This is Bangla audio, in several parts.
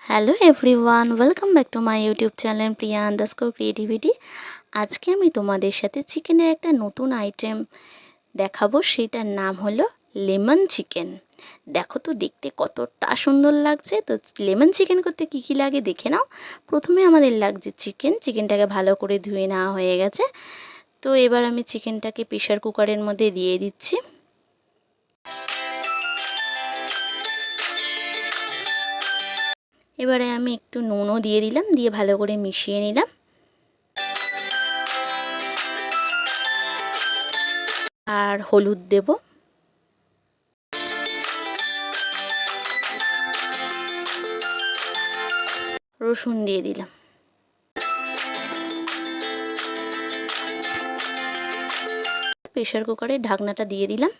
Hello everyone, welcome back to my YouTube channel Priya underscore creativity. আজকে আমি তোমাদের সাথে চিকেনের একটা নতুন আইটেম দেখাবো, সেটার নাম হলো লেমন চিকেন। দেখো তো দেখতে কতটা সুন্দর লাগছে। তো লেমন চিকেন করতে কী কী লাগে দেখে নাও। প্রথমে আমাদের লাগছে চিকেনটাকে ভালো করে ধুয়ে নেওয়া হয়ে গেছে। তো এবার আমি চিকেনটাকে প্রেশার কুকারের মধ্যে দিয়ে দিচ্ছি। এবারে আমি একটু নুনও দিয়ে দিলাম, দিয়ে ভালো করে মিশিয়ে নিলাম। আর হলুদ দেব, রসুন দিয়ে দিলাম। প্রেশার কুকারের ঢাকনাটা দিয়ে দিলাম।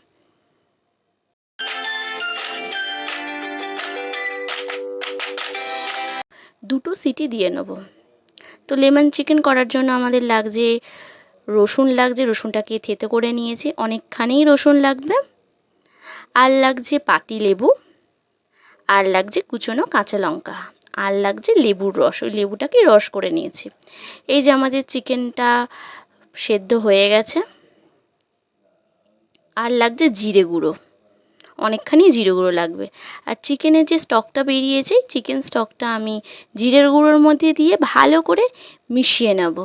দুটো সিটি দিয়ে নেব। তো লেমন চিকেন করার জন্য আমাদের লাগছে রসুনটাকে থেতো করে নিয়েছি, অনেকখানি রসুন লাগবে। আর লাগছে পাতি লেবু, আর লাগছে কুচনো কাঁচা লঙ্কা, আর লাগছে লেবুর রস। ওই লেবুটাকে রস করে নিয়েছি। এই যে আমাদের চিকেনটা সেদ্ধ হয়ে গেছে। আর লাগছে জিরে গুঁড়ো, অনেকখানি জিরে গুঁড়ো লাগবে। আর চিকেনের যে স্টকটা বেরিয়েছে, চিকেন স্টকটা আমি জিরের গুঁড়োর মধ্যে দিয়ে ভালো করে মিশিয়ে নেব।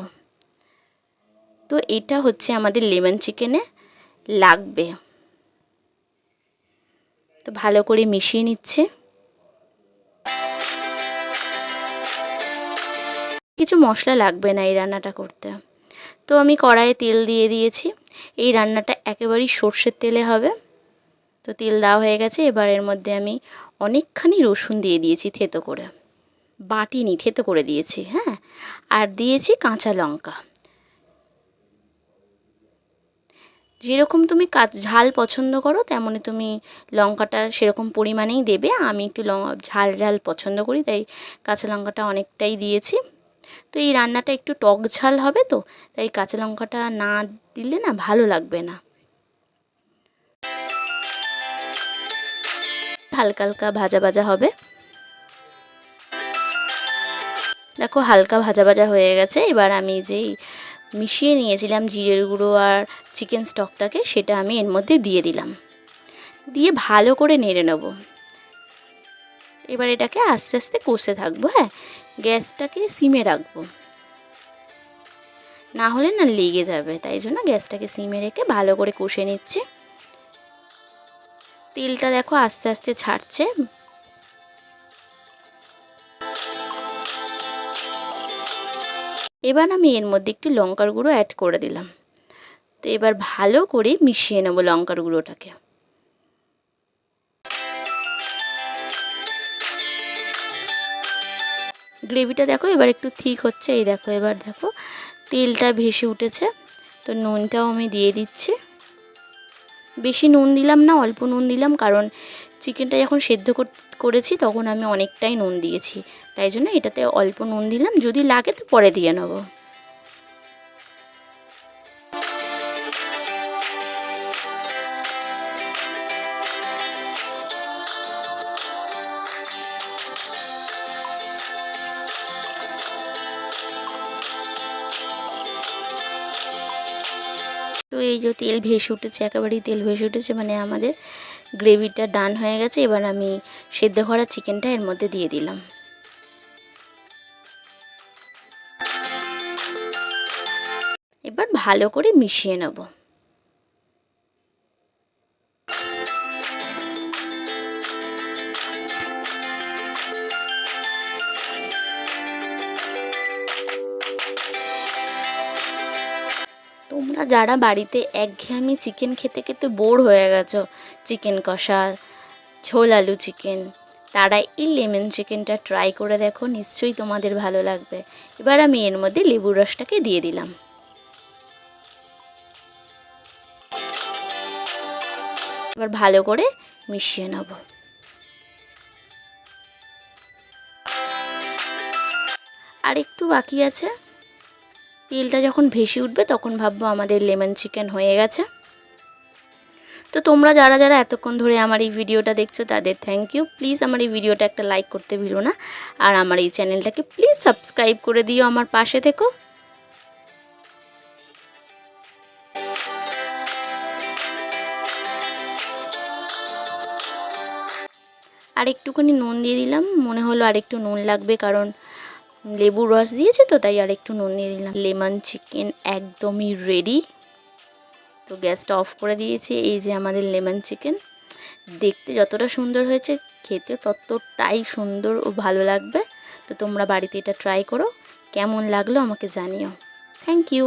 তো এটা হচ্ছে আমাদের লেমন চিকেনে লাগবে। তো ভালো করে মিশিয়ে নিচ্ছে। কিছু মশলা লাগবে না এই রান্নাটা করতে। তো আমি কড়াইয়ে তেল দিয়ে দিয়েছি। এই রান্নাটা একেবারেই সর্ষের তেলে হবে। তো তেল দেওয়া হয়ে গেছে। এবার এর মধ্যে আমি অনেকখানি রসুন দিয়ে দিয়েছি, থেতো করে, বাটিনি, থেতো করে দিয়েছি। হ্যাঁ, আর দিয়েছি কাঁচা লঙ্কা। যেরকম তুমি ঝাল পছন্দ করো তেমনই তুমি লঙ্কাটা সেরকম পরিমাণেই দেবে। আমি একটু ঝাল ঝাল পছন্দ করি, তাই কাঁচা লঙ্কাটা অনেকটাই দিয়েছি। তো এই রান্নাটা একটু টক ঝাল হবে, তো তাই কাঁচা লঙ্কাটা না দিলে না ভালো লাগবে না। হালকা হালকা ভাজা ভাজা হবে। দেখো হালকা ভাজা ভাজা হয়ে গেছে। এবার আমি যেই মিশিয়ে নিয়েছিলাম জিরের গুঁড়ো আর চিকেন স্টকটাকে, সেটা আমি এর মধ্যে দিয়ে দিলাম, দিয়ে ভালো করে নেড়ে নেব। এবার এটাকে আস্তে আস্তে কষতে থাকবো। হ্যাঁ, গ্যাসটাকে সিমে রাখবো, না হলে না লেগে যাবে। তাই জন্য গ্যাসটাকে সিমে রেখে ভালো করে কষে নিচ্ছি। তেলটা দেখো আস্তে আস্তে ছাড়ছে। এবার আমি এর মধ্যে একটু লঙ্কার গুঁড়ো অ্যাড করে দিলাম। তো এবার ভালো করে মিশিয়ে নেব লঙ্কার গুঁড়োটাকে। গ্রেভিটা দেখো এবার একটু ঠিক হচ্ছে। এই দেখো, এবার দেখো তেলটা ভেসে উঠেছে। তো নুনটাও আমি দিয়ে দিচ্ছি। বেশি নুন দিলাম না, অল্প নুন দিলাম, কারণ চিকেনটা যখন সেদ্ধ করেছি তখন আমি অনেকটাই নুন দিয়েছি। তাই জন্য এটাতে অল্প নুন দিলাম, যদি লাগে তো পরে দিয়ে নেবো। তো এই যে তেল ভেসে উঠেছে, একেবারেই তেল ভেসে উঠেছে, মানে আমাদের গ্রেভিটা ডান হয়ে গেছে। এবার আমি সেদ্ধ করা চিকেনটা এর মধ্যে দিয়ে দিলাম। এবার ভালো করে মিশিয়ে নেব। তোমরা যারা বাড়িতে একঘেয়েমি চিকেন খেতে খেতে বোর হয়ে গেছো, চিকেন কষা, ঝোল আলু চিকেন, তারা এই লেমন চিকেনটা ট্রাই করে দেখো, নিশ্চয়ই তোমাদের ভালো লাগবে। এবার আমি এর মধ্যে লেবুর রসটাকে দিয়ে দিলাম। এবার ভালো করে মিশিয়ে নেব। আর একটু বাকি আছে। তেলটা যখন ভেসে উঠবে তখন ভাববো আমাদের লেমন চিকেন হয়ে গেছে। তো তোমরা যারা যারা এতক্ষণ ধরে আমার এই ভিডিওটা দেখছো তাদের থ্যাংক ইউ। প্লিজ আমার এই ভিডিওটা একটা লাইক করতে ভুলো না, আর আমার এই চ্যানেলটাকে প্লিজ সাবস্ক্রাইব করে দিও, আমার পাশে থেকো। আর একটুখানি নুন দিয়ে দিলাম, মনে হলো আর একটু নুন লাগবে, কারণ লেবুর রস দিয়েছে তো, তাই আর একটু নুন দিয়ে দিলাম। লেমন চিকেন একদমই রেডি। তো গ্যাসটা অফ করে দিয়েছি। এই যে আমাদের লেমন চিকেন, দেখতে যতটা সুন্দর হয়েছে খেতে ততটাই সুন্দর ও ভালো লাগবে। তো তোমরা বাড়িতে এটা ট্রাই করো, কেমন লাগলো আমাকে জানিও। Thank you.